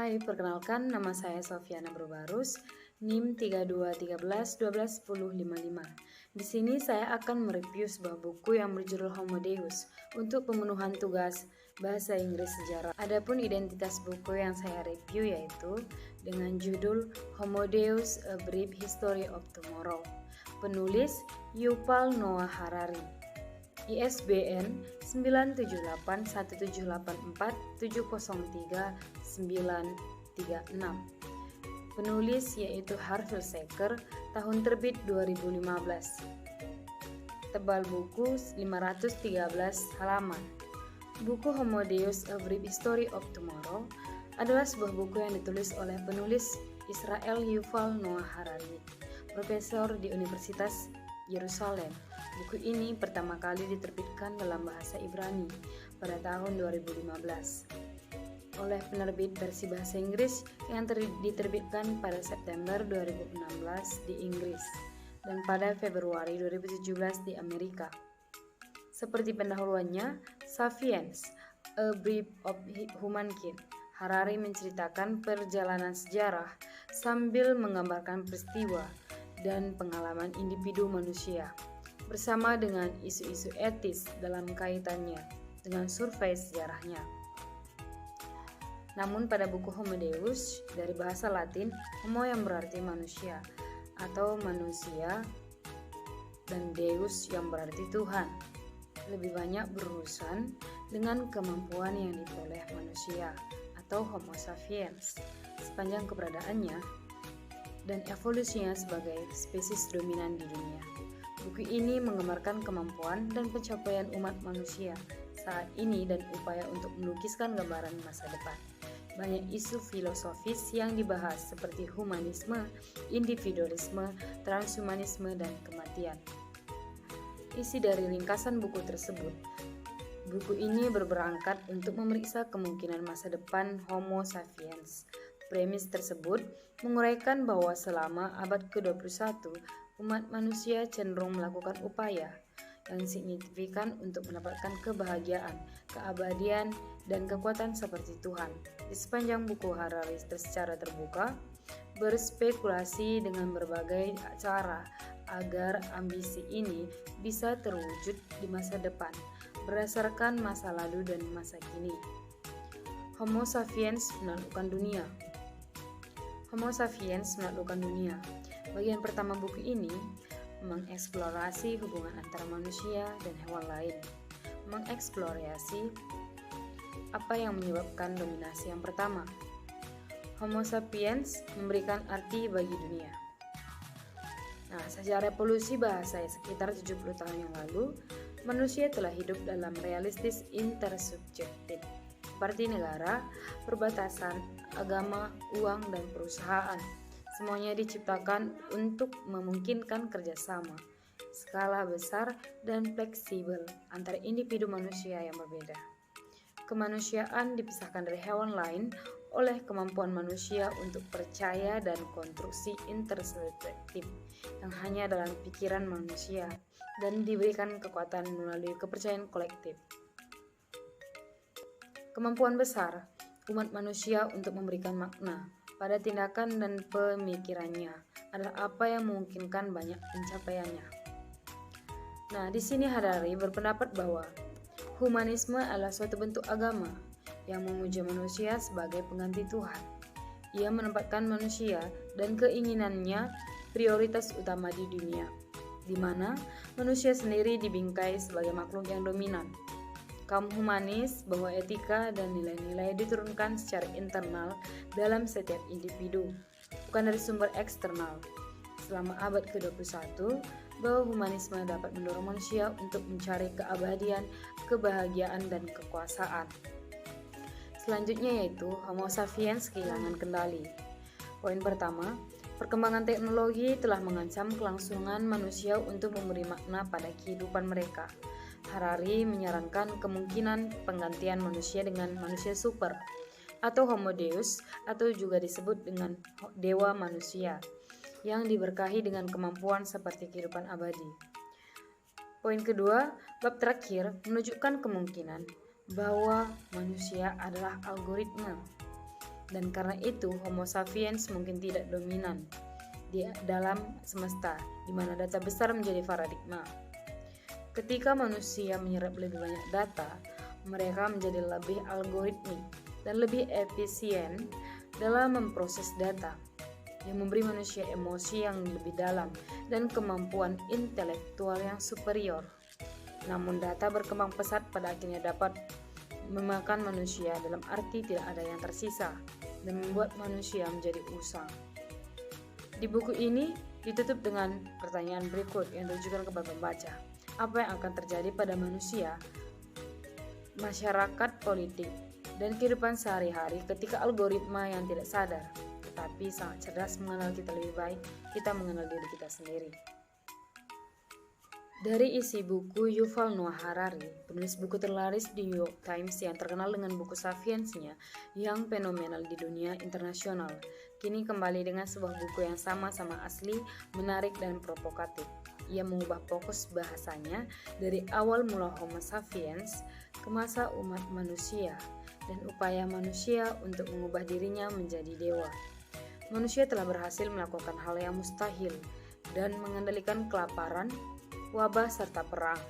Hai, perkenalkan nama saya Sofiana Berbarus, NIM 3213121055. Di sini saya akan mereview sebuah buku yang berjudul Homo Deus untuk pemenuhan tugas Bahasa Inggris Sejarah. Adapun identitas buku yang saya review yaitu dengan judul Homo Deus: A Brief History of Tomorrow. Penulis Yuval Noah Harari. ISBN 9781704703936. Penulis yaitu Harville Sacker, tahun terbit 2015. Tebal buku 513 halaman. Buku Homo Deus: A Brief History of Tomorrow adalah sebuah buku yang ditulis oleh penulis Israel Yuval Noah Harari, profesor di Universitas Yerusalem. Buku ini pertama kali diterbitkan dalam bahasa Ibrani pada tahun 2015 oleh penerbit versi bahasa Inggris yang diterbitkan pada September 2016 di Inggris dan pada Februari 2017 di Amerika. Seperti pendahuluannya, Sapiens: A Brief of Humankind, Harari menceritakan perjalanan sejarah sambil menggambarkan peristiwa dan pengalaman individu manusia bersama dengan isu-isu etis dalam kaitannya dengan survei sejarahnya. Namun pada buku Homo Deus, dari bahasa Latin homo yang berarti manusia atau manusia dan Deus yang berarti Tuhan, lebih banyak berurusan dengan kemampuan yang diperoleh manusia atau Homo sapiens sepanjang keberadaannya dan evolusinya sebagai spesies dominan di dunia. Buku ini menggambarkan kemampuan dan pencapaian umat manusia saat ini dan upaya untuk melukiskan gambaran masa depan. Banyak isu filosofis yang dibahas seperti humanisme, individualisme, transhumanisme, dan kematian. Isi dari ringkasan buku tersebut. Buku ini berberangkat untuk memeriksa kemungkinan masa depan Homo sapiens. Premis tersebut menguraikan bahwa selama abad ke-21, umat manusia cenderung melakukan upaya yang signifikan untuk mendapatkan kebahagiaan, keabadian, dan kekuatan seperti Tuhan. Di sepanjang buku, Harari secara terbuka berspekulasi dengan berbagai cara agar ambisi ini bisa terwujud di masa depan berdasarkan masa lalu dan masa kini. Homo sapiens menaklukkan dunia. Homo sapiens menaklukkan dunia. Bagian pertama buku ini mengeksplorasi hubungan antara manusia dan hewan lain, mengeksplorasi apa yang menyebabkan dominasi yang pertama. Homo sapiens memberikan arti bagi dunia. Nah, sejak revolusi bahasa sekitar 70 tahun yang lalu, manusia telah hidup dalam realistis intersubjektif, seperti negara, perbatasan, agama, uang, dan perusahaan. Semuanya diciptakan untuk memungkinkan kerjasama, skala besar, dan fleksibel antara individu manusia yang berbeda. Kemanusiaan dipisahkan dari hewan lain oleh kemampuan manusia untuk percaya dan konstruksi intersubjektif yang hanya dalam pikiran manusia dan diberikan kekuatan melalui kepercayaan kolektif. Kemampuan besar umat manusia untuk memberikan makna pada tindakan dan pemikirannya adalah apa yang memungkinkan banyak pencapaiannya. Nah, di sini Harari berpendapat bahwa humanisme adalah suatu bentuk agama yang memuja manusia sebagai pengganti Tuhan. Ia menempatkan manusia dan keinginannya prioritas utama di dunia, di mana manusia sendiri dibingkai sebagai makhluk yang dominan. Kaum humanis bahwa etika dan nilai-nilai diturunkan secara internal dalam setiap individu, bukan dari sumber eksternal. Selama abad ke-21, bahwa humanisme dapat mendorong manusia untuk mencari keabadian, kebahagiaan, dan kekuasaan. Selanjutnya yaitu Homo sapiens kehilangan kendali. Poin pertama, perkembangan teknologi telah mengancam kelangsungan manusia untuk memberi makna pada kehidupan mereka. Harari menyarankan kemungkinan penggantian manusia dengan manusia super atau Homo Deus, atau juga disebut dengan dewa manusia yang diberkahi dengan kemampuan seperti kehidupan abadi. Poin kedua, bab terakhir menunjukkan kemungkinan bahwa manusia adalah algoritma Dan karena itu Homo sapiens mungkin tidak dominan di dalam semesta, di mana data besar menjadi paradigma. Ketika manusia menyerap lebih banyak data, mereka menjadi lebih algoritmik dan lebih efisien dalam memproses data, yang memberi manusia emosi yang lebih dalam dan kemampuan intelektual yang superior. Namun data berkembang pesat pada akhirnya dapat memakan manusia, dalam arti tidak ada yang tersisa, dan membuat manusia menjadi usang. Di buku ini ditutup dengan pertanyaan berikut yang ditujukan kepada pembaca. Apa yang akan terjadi pada manusia, masyarakat, politik, dan kehidupan sehari-hari ketika algoritma yang tidak sadar tetapi sangat cerdas mengenal kita lebih baik, kita mengenal diri kita sendiri. Dari isi buku Yuval Noah Harari, penulis buku terlaris di New York Times yang terkenal dengan buku Sapiens-nya yang fenomenal di dunia internasional, kini kembali dengan sebuah buku yang sama-sama asli, menarik dan provokatif. Ia mengubah fokus bahasanya dari awal mula Homo sapiens ke masa umat manusia dan upaya manusia untuk mengubah dirinya menjadi dewa. Manusia telah berhasil melakukan hal yang mustahil dan mengendalikan kelaparan, wabah, serta perang.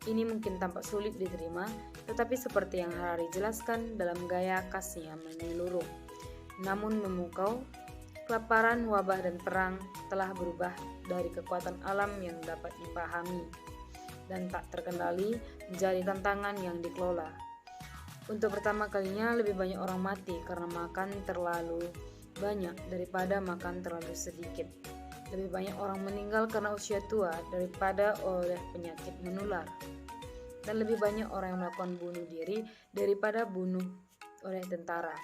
Ini mungkin tampak sulit diterima, tetapi seperti yang Harari jelaskan dalam gaya khasnya menyeluruh. Namun memukau, kelaparan, wabah, dan perang telah berubah dari kekuatan alam yang dapat dipahami dan tak terkendali menjadi tantangan yang dikelola. Untuk pertama kalinya lebih banyak orang mati karena makan terlalu banyak daripada makan terlalu sedikit. Lebih banyak orang meninggal karena usia tua daripada oleh penyakit menular. Dan lebih banyak orang yang melakukan bunuh diri daripada bunuh oleh tentara,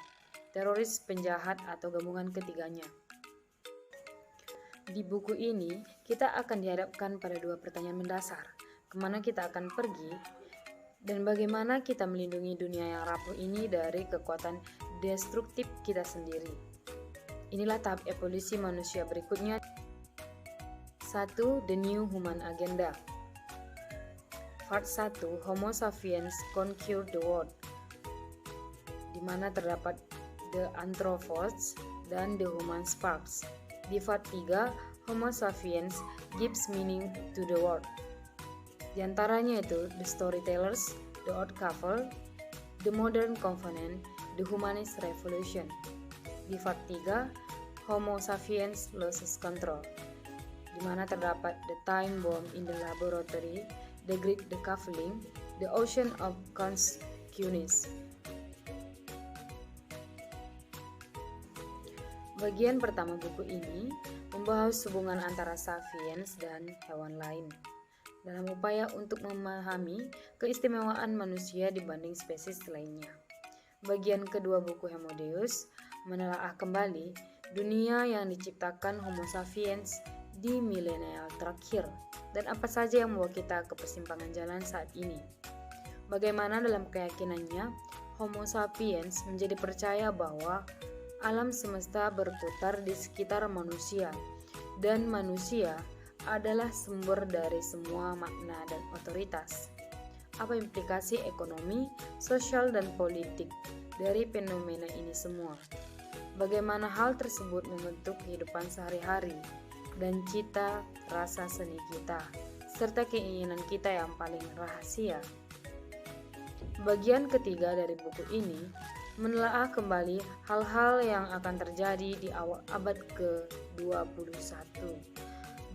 teroris, penjahat, atau gabungan ketiganya. Di buku ini, kita akan dihadapkan pada dua pertanyaan mendasar. Kemana kita akan pergi? Dan bagaimana kita melindungi dunia yang rapuh ini dari kekuatan destruktif kita sendiri? Inilah tahap evolusi manusia berikutnya. 1. The New Human Agenda. Part 1. Homo sapiens Conquer the World, di mana terdapat The Anthropos dan The Human Sparks. Di part 3, Homo sapiens Gives Meaning to the World. Di antaranya itu The Storytellers, The Odd Couple, The Modern Covenant, The Humanist Revolution. Di part 3, Homo sapiens Loses Control, di mana terdapat The Time Bomb in the Laboratory, The Great Decoupling, The Ocean of Consciousness. Bagian pertama buku ini membahas hubungan antara sapiens dan hewan lain dalam upaya untuk memahami keistimewaan manusia dibanding spesies lainnya. Bagian kedua buku Homo Deus menelaah kembali dunia yang diciptakan Homo sapiens di milenial terakhir dan apa saja yang membawa kita ke persimpangan jalan saat ini. Bagaimana dalam keyakinannya Homo sapiens menjadi percaya bahwa alam semesta berputar di sekitar manusia dan manusia adalah sumber dari semua makna dan otoritas. Apa implikasi ekonomi, sosial, dan politik dari fenomena ini semua? Bagaimana hal tersebut membentuk kehidupan sehari-hari dan cita rasa seni kita, serta keinginan kita yang paling rahasia. Bagian ketiga dari buku ini menelaah kembali hal-hal yang akan terjadi di awal abad ke-21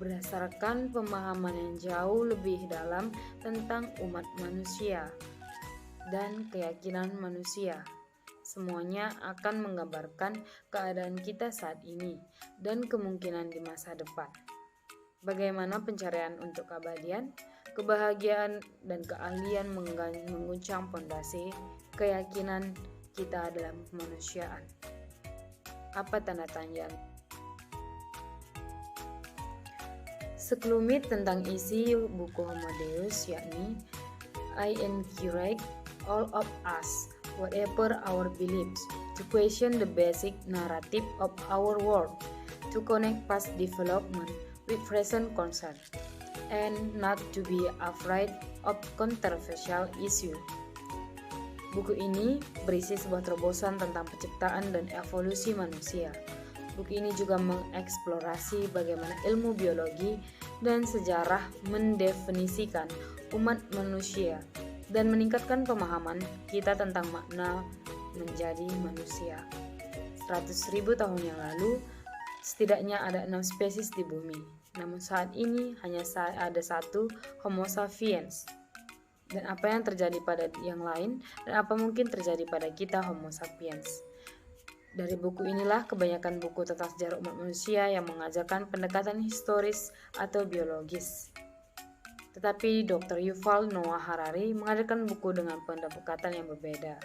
berdasarkan pemahaman yang jauh lebih dalam tentang umat manusia dan keyakinan manusia. Semuanya akan menggambarkan keadaan kita saat ini dan kemungkinan di masa depan. Bagaimana pencarian untuk keabadian, kebahagiaan, dan keahlian mengguncang fondasi keyakinan kita dalam kemanusiaan. Apa tanda tanya? Sekelumit tentang isi buku Homo Deus, yakni I encourage all of us, whatever our beliefs, to question the basic narrative of our world, to connect past development with present concern, and not to be afraid of controversial issues. Buku ini berisi sebuah terobosan tentang penciptaan dan evolusi manusia. Buku ini juga mengeksplorasi bagaimana ilmu biologi dan sejarah mendefinisikan umat manusia dan meningkatkan pemahaman kita tentang makna menjadi manusia. 100.000 tahun yang lalu, setidaknya ada 6 spesies di bumi. Namun saat ini hanya ada satu Homo sapiens. Dan apa yang terjadi pada yang lain, dan apa mungkin terjadi pada kita Homo sapiens. Dari buku inilah kebanyakan buku tentang sejarah umat manusia yang mengajarkan pendekatan historis atau biologis. Tetapi Dr. Yuval Noah Harari mengajarkan buku dengan pendekatan yang berbeda.